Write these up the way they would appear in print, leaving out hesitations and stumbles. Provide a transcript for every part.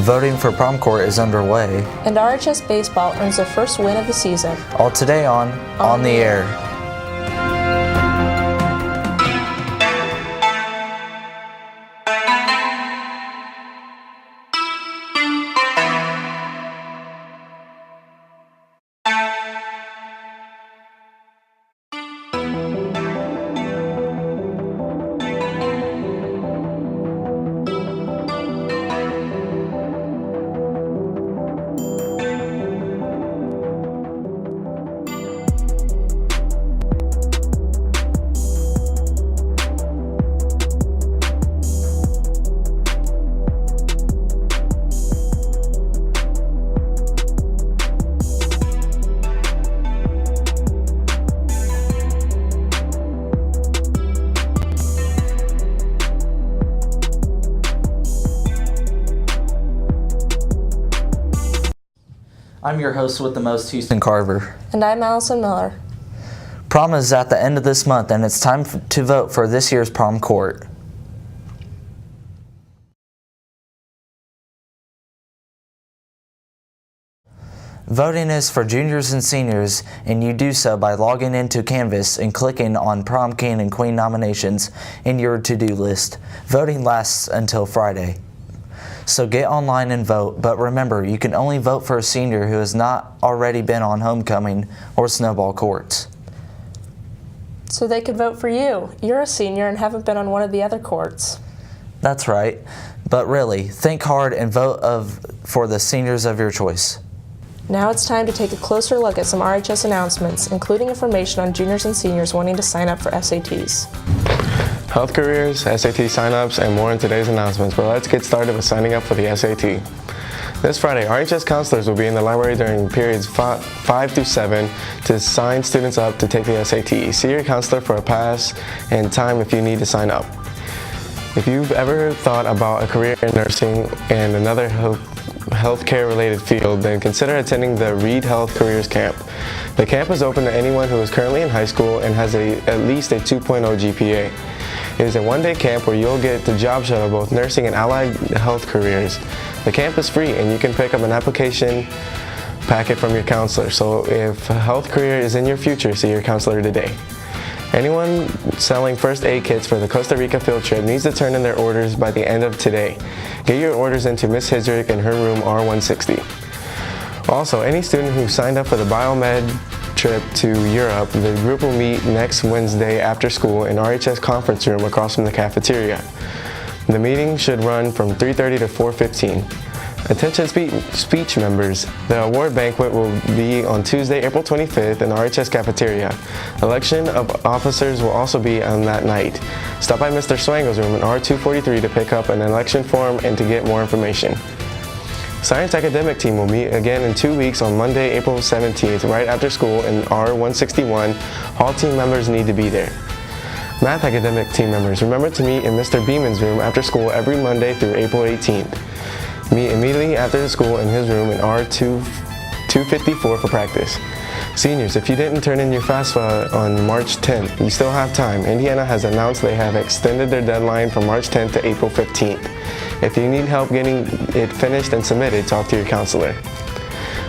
Voting for prom court is underway. And RHS Baseball earns their first win of the season. All today on the Air. I'm your host with the most, Houston Carver. And I'm Allison Miller. Prom is at the end of this month, and it's time to vote for this year's prom court. Voting is for juniors and seniors, and you do so by logging into Canvas and clicking on Prom King and Queen nominations in your to-do list. Voting lasts until Friday. So get online and vote, but remember, you can only vote for a senior who has not already been on homecoming or snowball courts. So they could vote for you. You're a senior and haven't been on one of the other courts. That's right, but really, think hard and vote for the seniors of your choice. Now it's time to take a closer look at some RHS announcements, including information on juniors and seniors wanting to sign up for SATs. Health careers, SAT signups, and more in today's announcements, but let's get started with signing up for the SAT. This Friday, RHS counselors will be in the library during periods 5 through 7 to sign students up to take the SAT. See your counselor for a pass and time if you need to sign up. If you've ever thought about a career in nursing and another healthcare related field, then consider attending the Reed Health Careers Camp. The camp is open to anyone who is currently in high school and has at least a 2.0 GPA. It is a one-day camp where you'll get to job shadow both nursing and allied health careers. The camp is free and you can pick up an application packet from your counselor. So if a health career is in your future, see your counselor today. Anyone selling first aid kits for the Costa Rica field trip needs to turn in their orders by the end of today. Get your orders into Miss Hidrick in her room R160. Also, any student who signed up for the biomed trip to Europe, the group will meet next Wednesday after school in RHS conference room across from the cafeteria. The meeting should run from 3:30 to 4:15. Attention speech members, the award banquet will be on Tuesday, April 25th in the RHS cafeteria. Election of officers will also be on that night. Stop by Mr. Swango's room in R243 to pick up an election form and to get more information. Science academic team will meet again in 2 weeks on Monday, April 17th, right after school in R161. All team members need to be there. Math academic team members, remember to meet in Mr. Beeman's room after school every Monday through April 18th. Meet immediately after the school in his room in R254 for practice. Seniors, if you didn't turn in your FAFSA on March 10th, you still have time. Indiana has announced they have extended their deadline from March 10th to April 15th. If you need help getting it finished and submitted, talk to your counselor.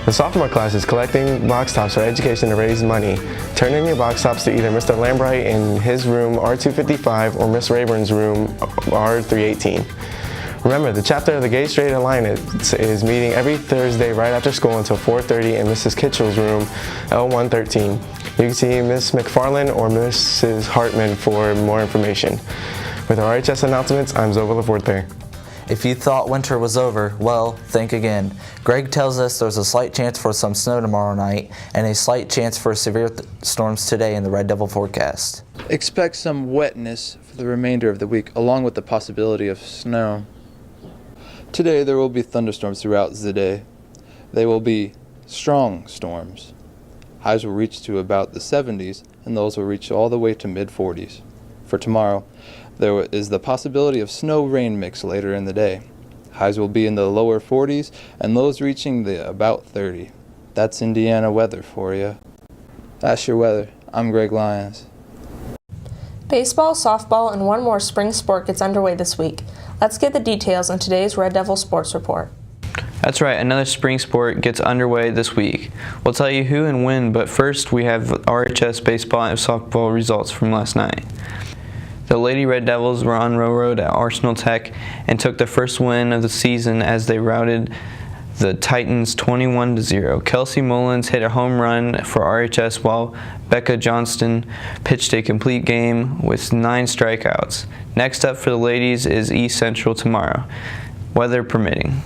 The sophomore class is collecting box tops for education to raise money. Turn in your box tops to either Mr. Lambright in his room R255 or Miss Rayburn's room R318. Remember, the chapter of the Gay Straight Alliance is meeting every Thursday right after school until 4:30 in Mrs. Kitchell's room L113. You can see Miss McFarland or Mrs. Hartman for more information. With RHS announcements, I'm Zova Laforte. If you thought winter was over, well, think again. Greg tells us there's a slight chance for some snow tomorrow night and a slight chance for severe storms today in the Red Devil forecast. Expect some wetness for the remainder of the week, along with the possibility of snow. Today there will be thunderstorms throughout the day. They will be strong storms. Highs will reach to about the 70s, and those will reach all the way to mid-40s. For tomorrow, there is the possibility of snow-rain mix later in the day. Highs will be in the lower 40s, and lows reaching the about 30. That's Indiana weather for you. That's your weather. I'm Greg Lyons. Baseball, softball, and one more spring sport gets underway this week. Let's get the details in today's Red Devil Sports Report. That's right, another spring sport gets underway this week. We'll tell you who and when, but first we have RHS baseball and softball results from last night. The Lady Red Devils were on Railroad at Arsenal Tech and took their first win of the season as they routed the Titans 21-0. Kelsey Mullins hit a home run for RHS while Becca Johnston pitched a complete game with 9 strikeouts. Next up for the ladies is East Central tomorrow, weather permitting.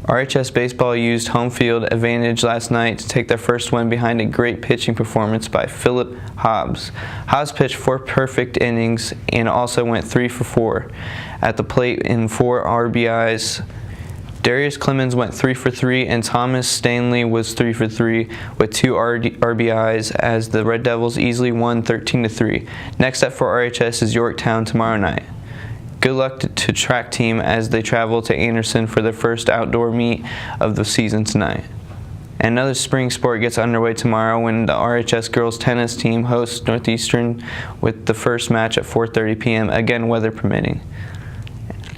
RHS baseball used home field advantage last night to take their first win behind a great pitching performance by Phillip Hobbs. Hobbs pitched 4 perfect innings and also went 3 for 4 at the plate in 4 RBIs. Darius Clemens went 3 for 3 and Thomas Stanley was 3 for 3 with 2 RBIs as the Red Devils easily won 13-3. Next up for RHS is Yorktown tomorrow night. Good luck to track team as they travel to Anderson for their first outdoor meet of the season tonight. Another spring sport gets underway tomorrow when the RHS girls tennis team hosts Northeastern with the first match at 4:30 p.m., again weather permitting.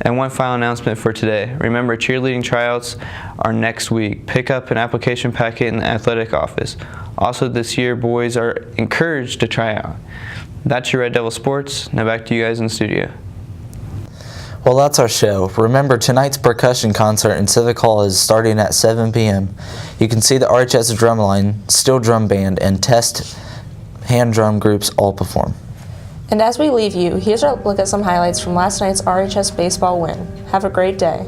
And one final announcement for today. Remember, cheerleading tryouts are next week. Pick up an application packet in the athletic office. Also this year, boys are encouraged to try out. That's your Red Devil Sports. Now back to you guys in the studio. Well, that's our show. Remember, tonight's percussion concert in Civic Hall is starting at 7 p.m. You can see the RHS Drumline, Steel Drum Band, and Test hand drum groups all perform. And as we leave you, here's our look at some highlights from last night's RHS baseball win. Have a great day.